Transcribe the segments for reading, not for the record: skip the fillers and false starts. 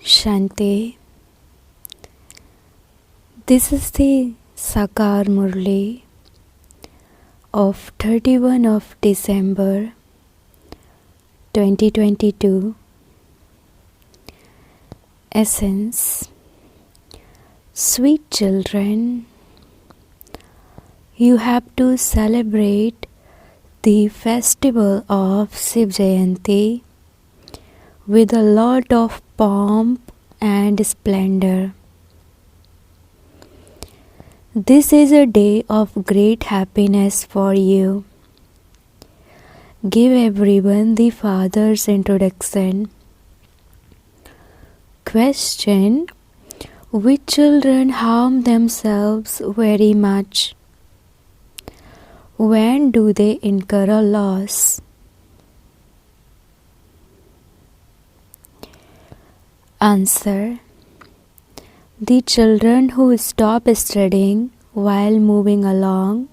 Shanti. This is the Sakar Murli of 31 of December 2022. Essence. Sweet children, you have to celebrate the festival of Shiv Jayanti with a lot of pomp and splendor. This is a day of great happiness for you. Give everyone the Father's introduction. Question: which children harm themselves very much? When do they incur a loss? Answer: the children who stop studying while moving along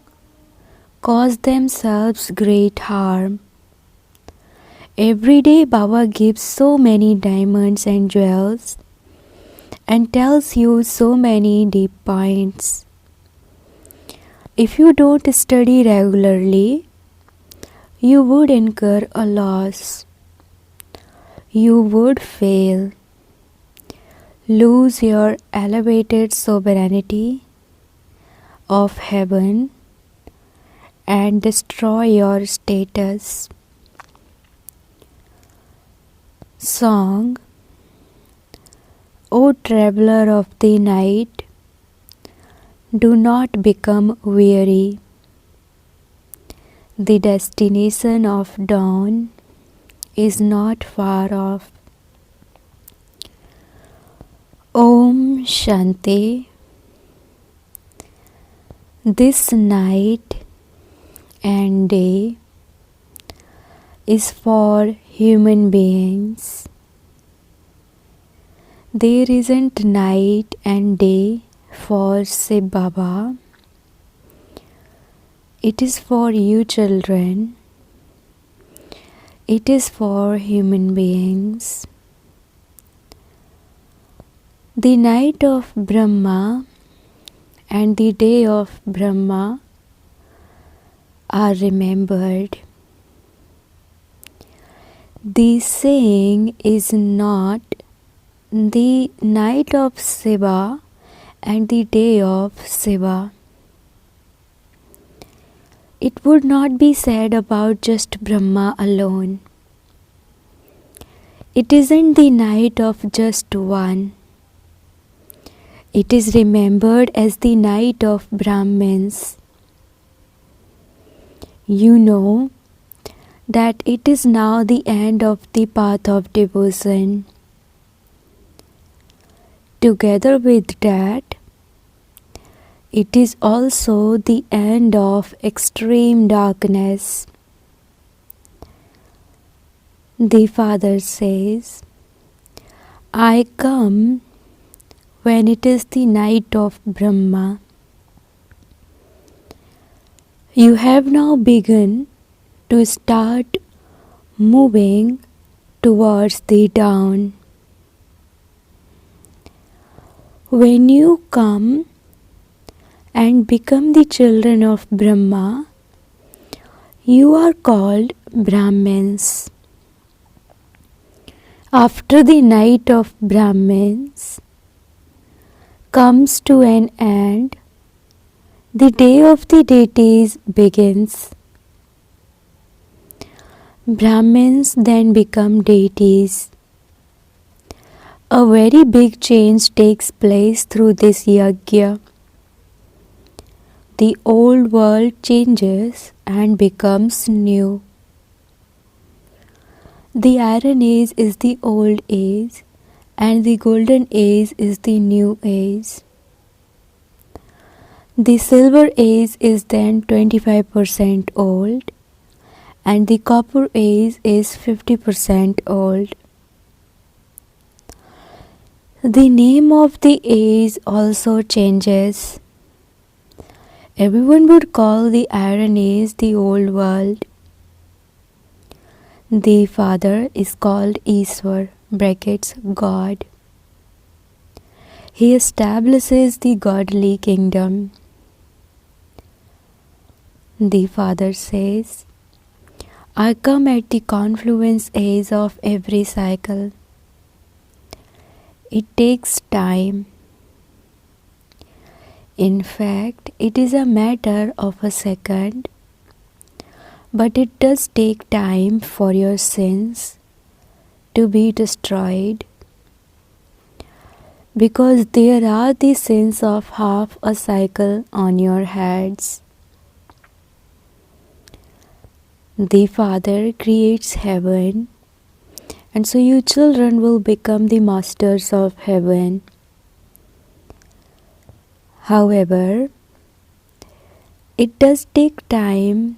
cause themselves great harm. Every day Baba gives so many diamonds and jewels and tells you so many deep points. If you don't study regularly, you would incur a loss. You would fail, lose your elevated sovereignty of heaven, and destroy your status. Song. O traveler of the night, do not become weary. The destination of dawn is not far off. Om Shanti. This night and day is for human beings. There isn't night and day for Shiv Baba. It is for you children. It is for human beings. The night of Brahma and the day of Brahma are remembered. The saying is not the night of Shiva and the day of Shiva. It would not be said about just Brahma alone. It isn't the night of just one. It is remembered as the night of Brahmins. You know that it is now the end of the path of devotion. Together with that, it is also the end of extreme darkness. The Father says, I come when it is the night of Brahma. You have now begun to start moving towards the dawn. When you come and become the children of Brahma, you are called Brahmins. After the night of Brahmins comes to an end, the day of the deities begins. Brahmins then become deities. A very big change takes place through this yajna. The old world changes and becomes new. The Iron Age is the old age, and the Golden Age is the new age. The Silver Age is then 25% old, and the Copper Age is 50% old. The name of the age also changes. Everyone would call the Iron Age the Old World. The Father is called Ishwar (God). He establishes the godly kingdom. The Father says, I come at the confluence age of every cycle. It takes time. In fact, it is a matter of a second, but it does take time for your sins to be destroyed, because there are the sins of half a cycle on your heads. The Father creates heaven, and so you children will become the masters of heaven. However, it does take time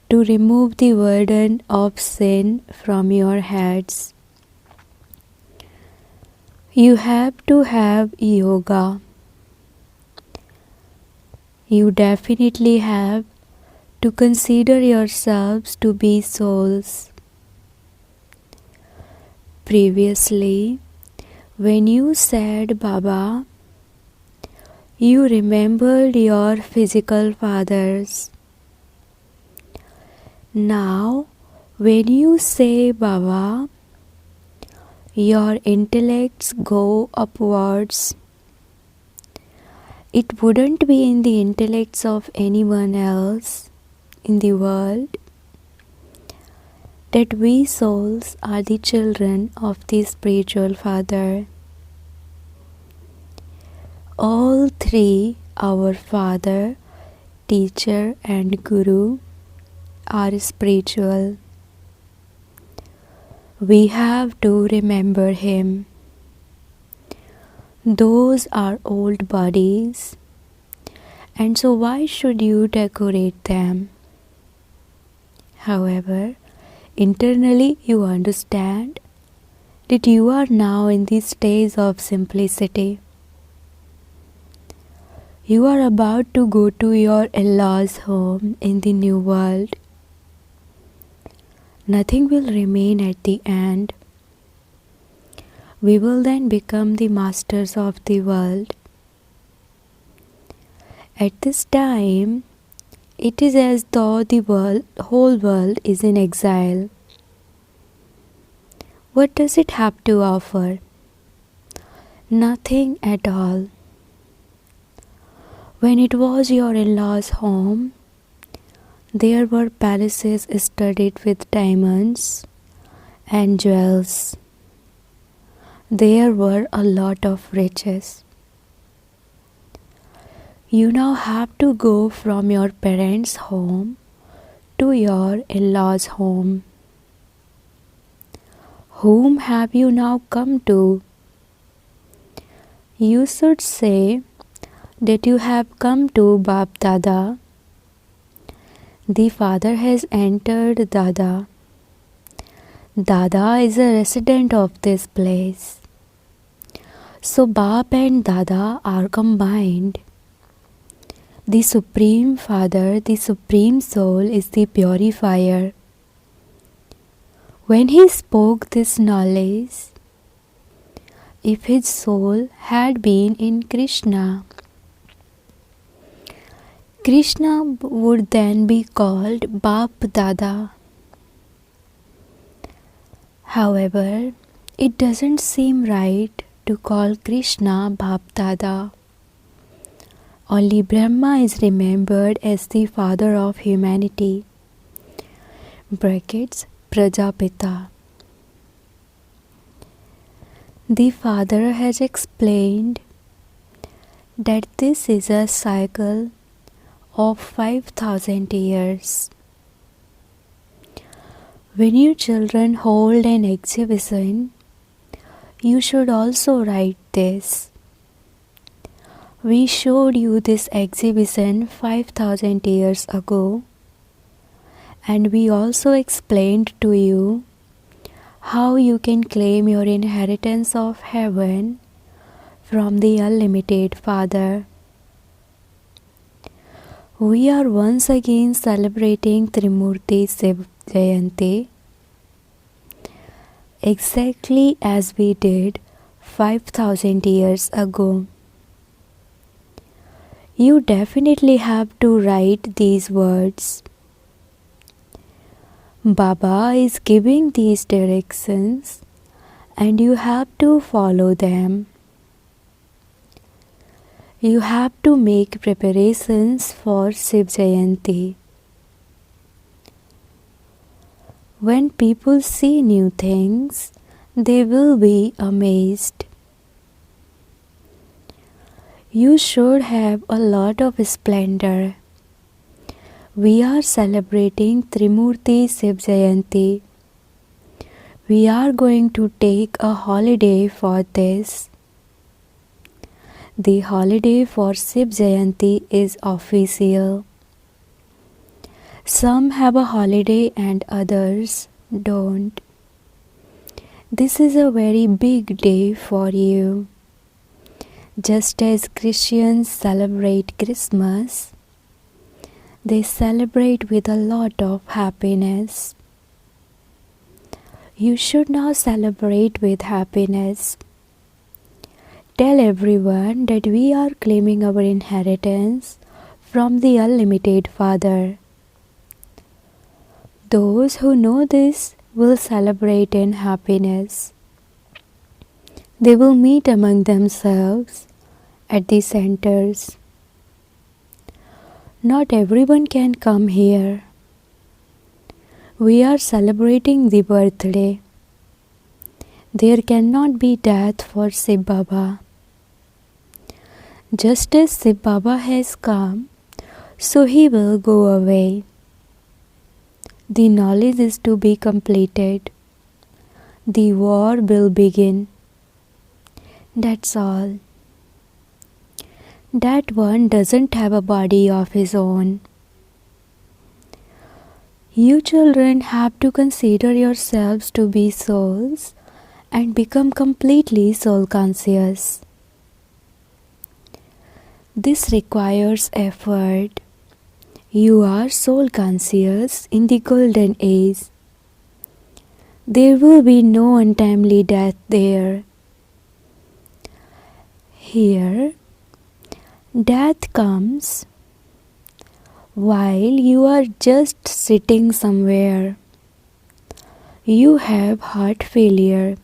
to remove the burden of sin from your heads. You have to have yoga. You definitely have to consider yourselves to be souls. Previously, when you said Baba, you remembered your physical fathers. Now, when you say Baba, your intellects go upwards. It wouldn't be in the intellects of anyone else in the world that we souls are the children of the spiritual Father. All three, our Father, Teacher and Guru, are spiritual. We have to remember Him. Those are old bodies, and so why should you decorate them? However, internally you understand that you are now in the stage of simplicity. You are about to go to your in-laws' home in the new world. Nothing will remain at the end. We will then become the masters of the world. At this time, it is as though the whole world is in exile. What does it have to offer? Nothing at all. When it was your in-laws' home, there were palaces studded with diamonds and jewels. There were a lot of riches. You now have to go from your parents' home to your in-laws' home. Whom have you now come to? You should say that you have come to Bap Dada. The Father has entered Dada. Dada is a resident of this place. So Bap and Dada are combined. The Supreme Father, the Supreme Soul, is the purifier. When he spoke this knowledge, if his soul had been in Krishna, Krishna would then be called Bap Dada. However, it doesn't seem right to call Krishna Bap Dada. Only Brahma is remembered as the father of humanity. Brackets, Prajapita. The Father has explained that this is a cycle of 5,000 years. When you children hold an exhibition, you should also write this. We showed you this exhibition 5,000 years ago, and we also explained to you how you can claim your inheritance of heaven from the unlimited Father. We are once again celebrating Trimurti Shiv Jayanti, exactly as we did 5,000 years ago. You definitely have to write these words. Baba is giving these directions and you have to follow them. You have to make preparations for Shiv Jayanti. When people see new things, they will be amazed. You should have a lot of splendor. We are celebrating Trimurti Shiv Jayanti. We are going to take a holiday for this. The holiday for Shiv Jayanti is official. Some have a holiday and others don't. This is a very big day for you. Just as Christians celebrate Christmas, they celebrate with a lot of happiness. You should now celebrate with happiness. Tell everyone that we are claiming our inheritance from the Unlimited Father. Those who know this will celebrate in happiness. They will meet among themselves at the centers. Not everyone can come here. We are celebrating the birthday. There cannot be death for Shiv Baba. Just as Shiv Baba has come, so he will go away. The knowledge is to be completed. The war will begin. That's all. That one doesn't have a body of his own. You children have to consider yourselves to be souls and become completely soul conscious. This requires effort. You are soul conscious in the golden age. There will be no untimely death there. Here, death comes while you are just sitting somewhere. You have heart failure.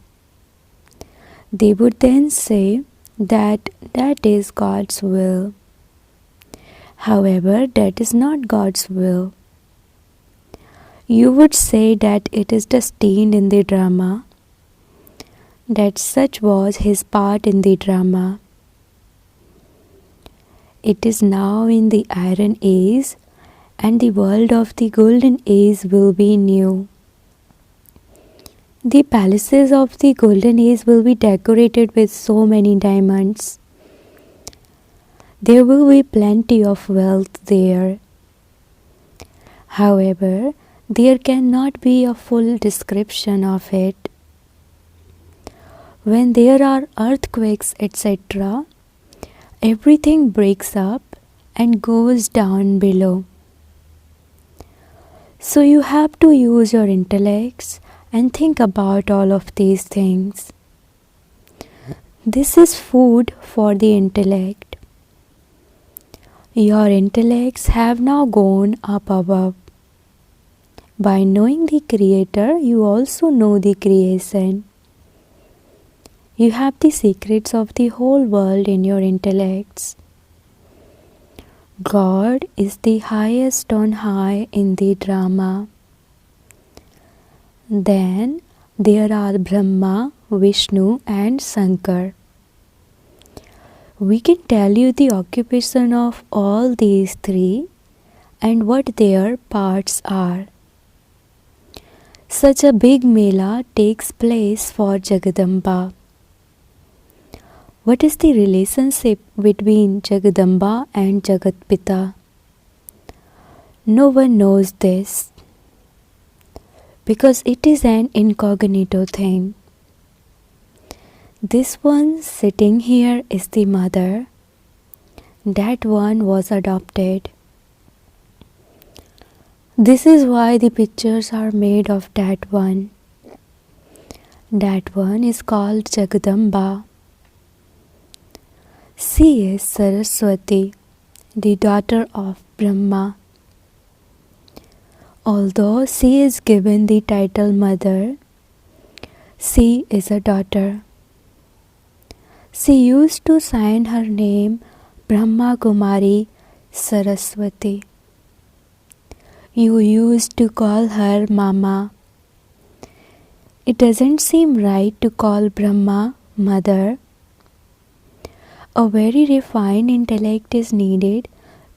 They would then say that is God's will. However, that is not God's will. You would say that it is destined in the drama, that such was his part in the drama. It is now in the Iron Age, and the world of the Golden Age will be new. The palaces of the Golden Age will be decorated with so many diamonds. There will be plenty of wealth there. However, there cannot be a full description of it. When there are earthquakes, etc., everything breaks up and goes down below. So you have to use your intellects and think about all of these things. This is food for the intellect. Your intellects have now gone up above. By knowing the Creator, you also know the creation. You have the secrets of the whole world in your intellects. God is the highest on high in the drama. Then there are Brahma, Vishnu and Shankar. We can tell you the occupation of all these three and what their parts are. Such a big mela takes place for Jagadamba. What is the relationship between Jagadamba and Jagatpita? No one knows this because it is an incognito thing. This one sitting here is the mother. That one was adopted. This is why the pictures are made of that one. That one is called Jagadamba. She is Saraswati, the daughter of Brahma. Although she is given the title mother, she is a daughter. She used to sign her name Brahma Kumari Saraswati. You used to call her Mama. It doesn't seem right to call Brahma mother. A very refined intellect is needed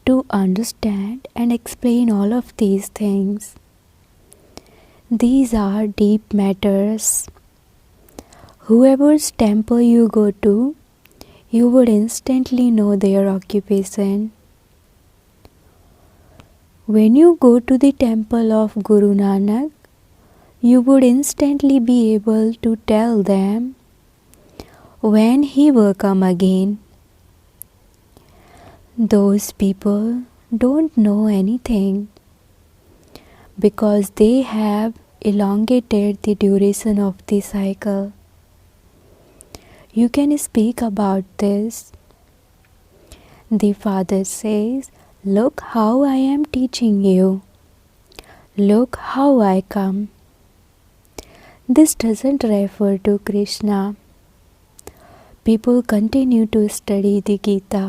to understand and explain all of these things. These are deep matters. Whoever's temple you go to, you would instantly know their occupation. When you go to the temple of Guru Nanak, you would instantly be able to tell them when he will come again. Those people don't know anything because they have elongated the duration of the cycle. You can speak about this. The Father says, "Look how I am teaching you. Look how I come." This doesn't refer to Krishna. People continue to study the Gita.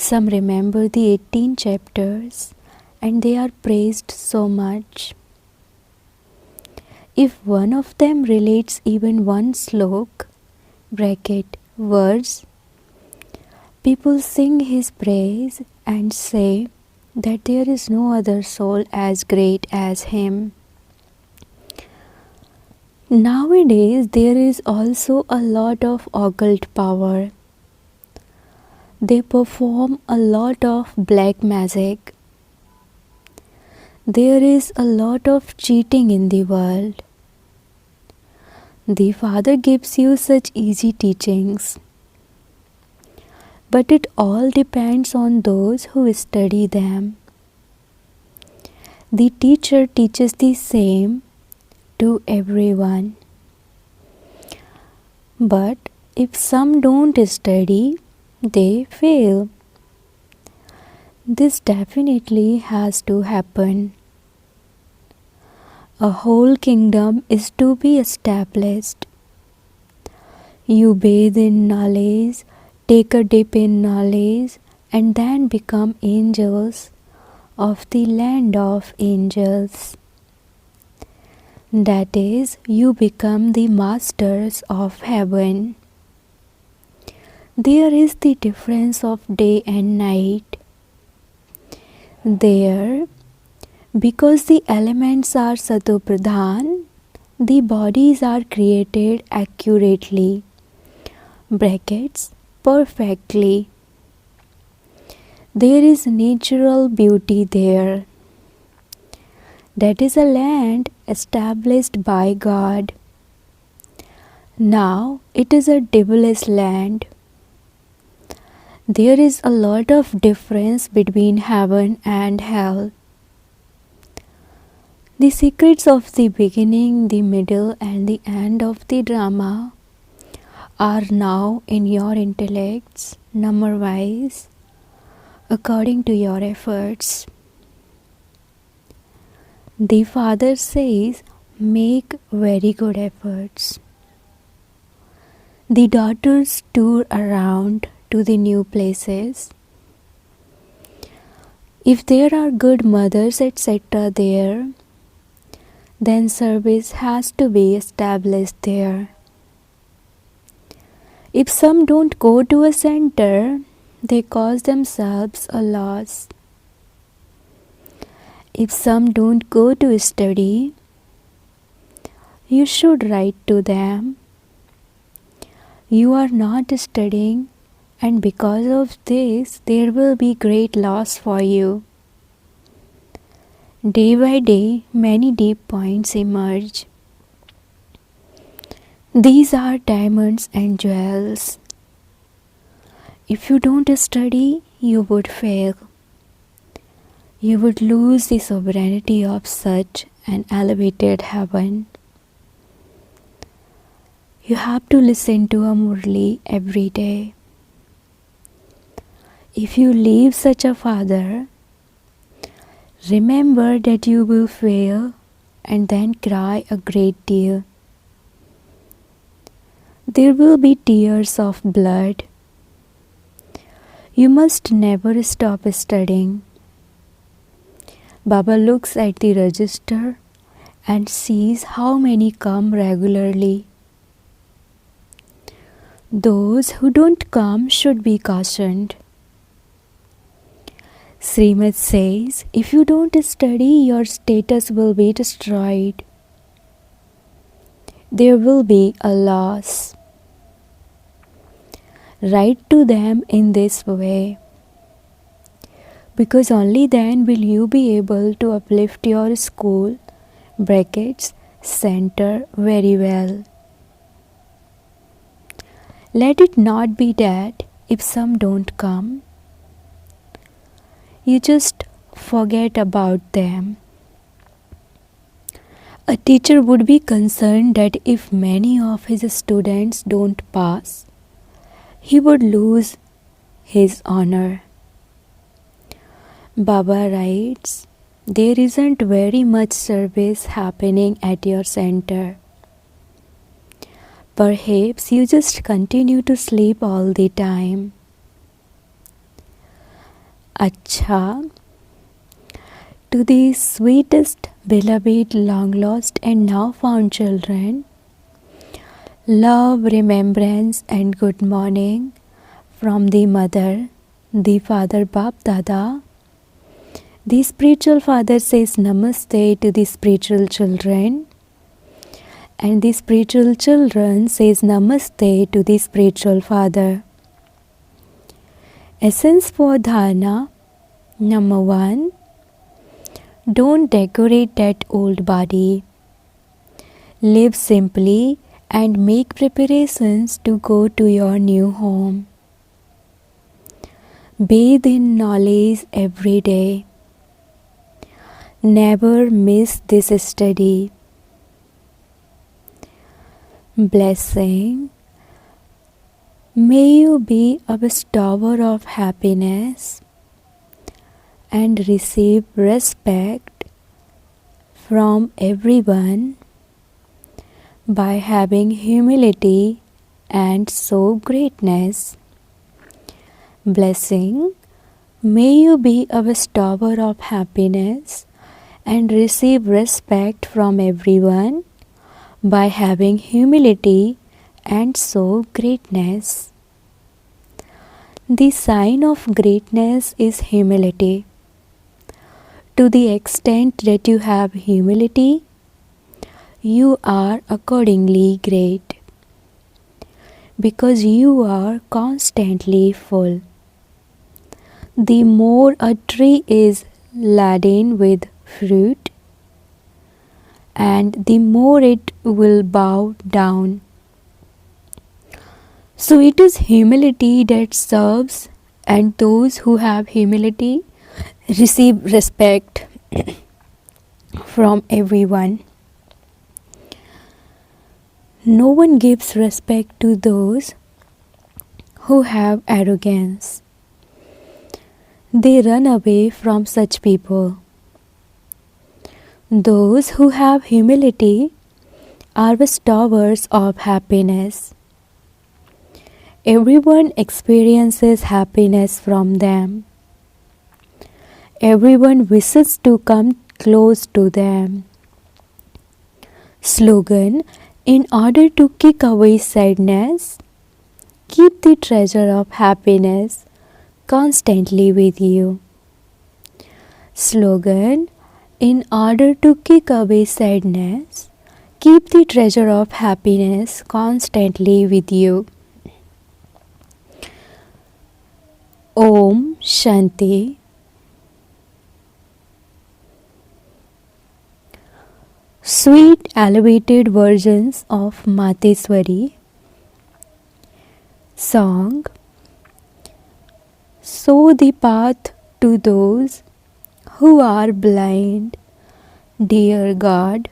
Some remember the 18 chapters and they are praised so much. If one of them relates even one slok, words, people sing his praise and say that there is no other soul as great as him. Nowadays, there is also a lot of occult power. They perform a lot of black magic. There is a lot of cheating in the world. The Father gives you such easy teachings. But it all depends on those who study them. The teacher teaches the same to everyone. But if some don't study, they fail. This definitely has to happen. A whole kingdom is to be established. You bathe in knowledge, take a dip in knowledge, and then become angels of the land of angels. That is, you become the masters of heaven. There is the difference of day and night. There, because the elements are Satopradhan, the bodies are created accurately, perfectly. There is natural beauty there. That is a land established by God. Now it is a devilish land. There is a lot of difference between heaven and hell. The secrets of the beginning, the middle, and the end of the drama are now in your intellects, number-wise, according to your efforts. The Father says, make very good efforts. The daughters tour around to the new places. If there are good mothers, etc. there, then service has to be established there. If some don't go to a center, they cause themselves a loss. If some don't go to study, you should write to them. You are not studying, and because of this, there will be great loss for you. Day by day, many deep points emerge. These are diamonds and jewels. If you don't study, you would fail. You would lose the sovereignty of such an elevated heaven. You have to listen to a Murli every day. If you leave such a father, remember that you will fail and then cry a great deal. There will be tears of blood. You must never stop studying. Baba looks at the register and sees how many come regularly. Those who don't come should be cautioned. Srimad says, if you don't study, your status will be destroyed. There will be a loss. Write to them in this way, because only then will you be able to uplift your school center very well. Let it not be that if some don't come, you just forget about them. A teacher would be concerned that if many of his students don't pass, he would lose his honor. Baba writes, there isn't very much service happening at your center. Perhaps you just continue to sleep all the time. Acha, to the sweetest, beloved, long-lost and now found children, love, remembrance and good morning from the mother, the father Bap Dada. The spiritual father says namaste to the spiritual children, and the spiritual children says namaste to the spiritual father. Essence for dharana. Number 1. Don't decorate that old body. Live simply and make preparations to go to your new home. Bathe in knowledge every day. Never miss this study. Blessing. May you be a bestower of happiness and receive respect from everyone by having humility and show greatness. Blessing. May you be a bestower of happiness and receive respect from everyone by having humility and show greatness. The sign of greatness is humility. To the extent that you have humility, you are accordingly great, because you are constantly full. The more a tree is laden with fruit, and the more it will bow down. So it is humility that serves, and those who have humility receive respect from everyone. No one gives respect to those who have arrogance. They run away from such people. Those who have humility are bestowers of happiness. Everyone experiences happiness from them. Everyone wishes to come close to them. Slogan: in order to kick away sadness, keep the treasure of happiness constantly with you. Slogan: in order to kick away sadness, keep the treasure of happiness constantly with you. Om Shanti. Sweet elevated versions of Mateswari. Song. Show the path to those who are blind, dear God.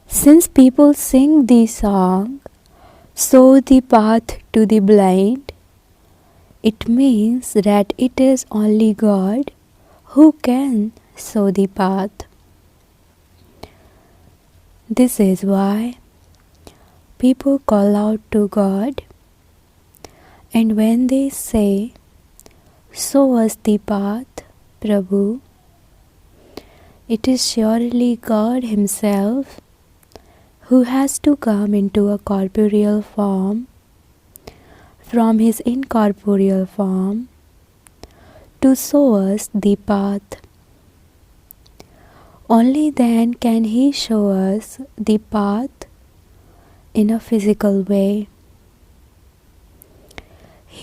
Since people sing the song, show the path to the blind, It means that it is only God who can show the path. This is why people call out to God, and when they say, "Show us the path, Prabhu," it is surely God Himself who has to come into a corporeal form from His incorporeal form to show us the path. Only then can He show us the path in a physical way.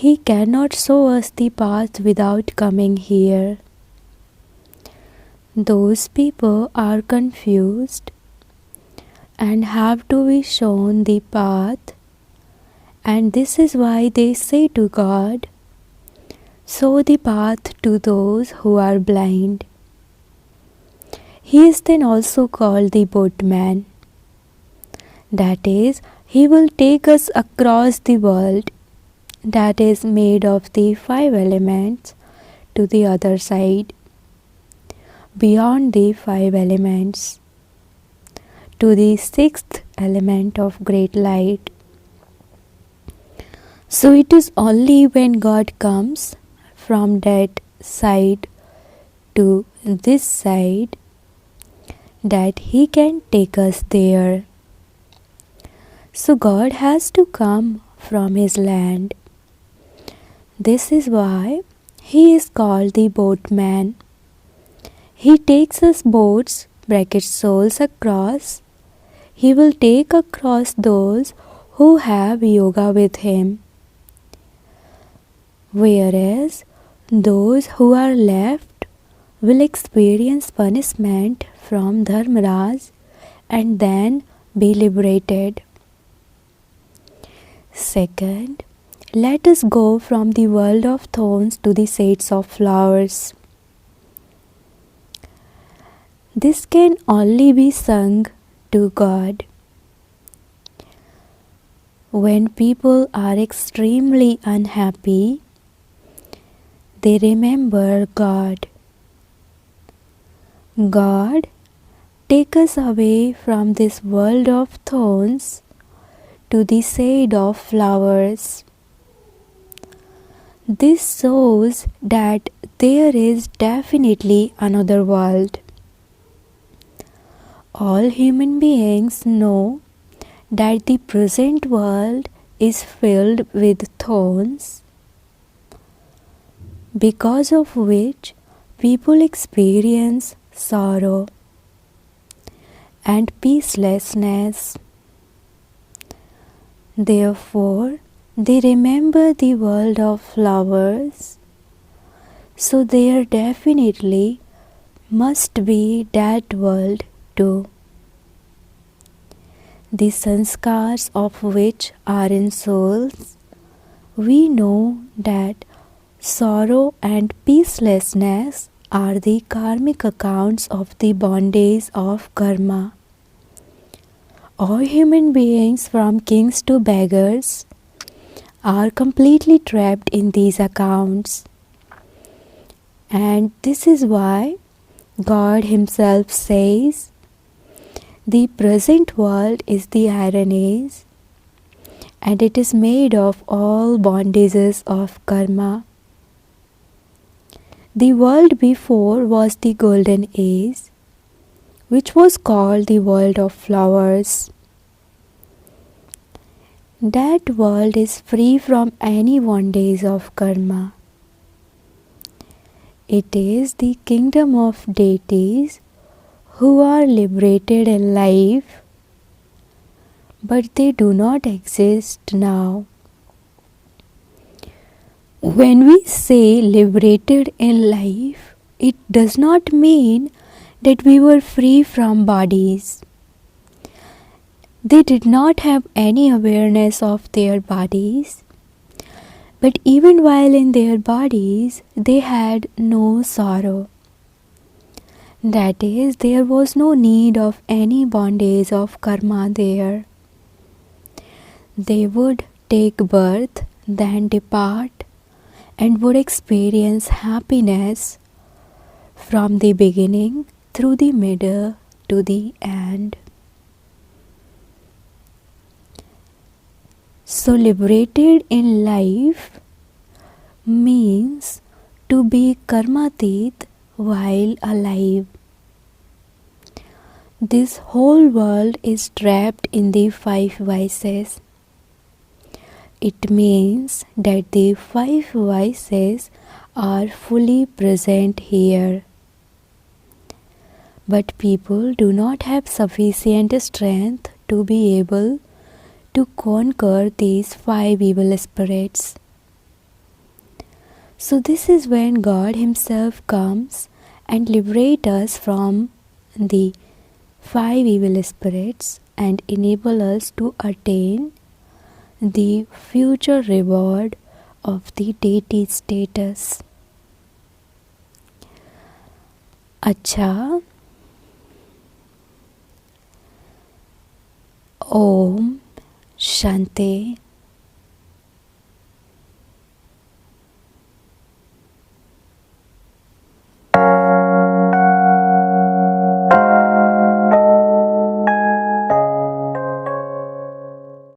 He cannot show us the path without coming here. Those people are confused and have to be shown the path, and this is why they say to God, "Show the path to those who are blind." He is then also called the boatman. That is, He will take us across the world that is made of the 5 elements to the other side, beyond the 5 elements, to the 6th element of great light. So it is only when God comes from that side to this side that He can take us there. So God has to come from His land. This is why He is called the boatman. He takes us boats, souls across. He will take across those who have yoga with Him. Whereas those who are left will experience punishment from Dharmaraj and then be liberated. Second, let us go from the world of thorns to the shades of flowers. This can only be sung to God. When people are extremely unhappy, they remember God. God, take us away from this world of thorns to the shade of flowers. This shows that there is definitely another world. All human beings know that the present world is filled with thorns, because of which people experience sorrow and peacelessness. Therefore, they remember the world of flowers, so there definitely must be that world too. The sanskars of which are in souls, we know that sorrow and peacelessness are the karmic accounts of the bondage of karma. All human beings, from kings to beggars, are completely trapped in these accounts. And this is why God Himself says, "The present world is the iron age, and it is made of all bondages of karma. The world before was the golden age, which was called the world of flowers. That world is free from any bondage of karma. It is the kingdom of deities who are liberated in life, but they do not exist now." When we say liberated in life, it does not mean that we were free from bodies. They did not have any awareness of their bodies, but even while in their bodies, they had no sorrow. That is, there was no need of any bondage of karma there. They would take birth, then depart, and would experience happiness from the beginning through the middle to the end. So, liberated in life means to be karmatit while alive. This whole world is trapped in the five vices. It means that the five vices are fully present here. But people do not have sufficient strength to be able to conquer these five evil spirits. So this is when God Himself comes and liberates us from the five evil spirits and enable us to attain the future reward of the deity status. अच्छा, ओम शांति।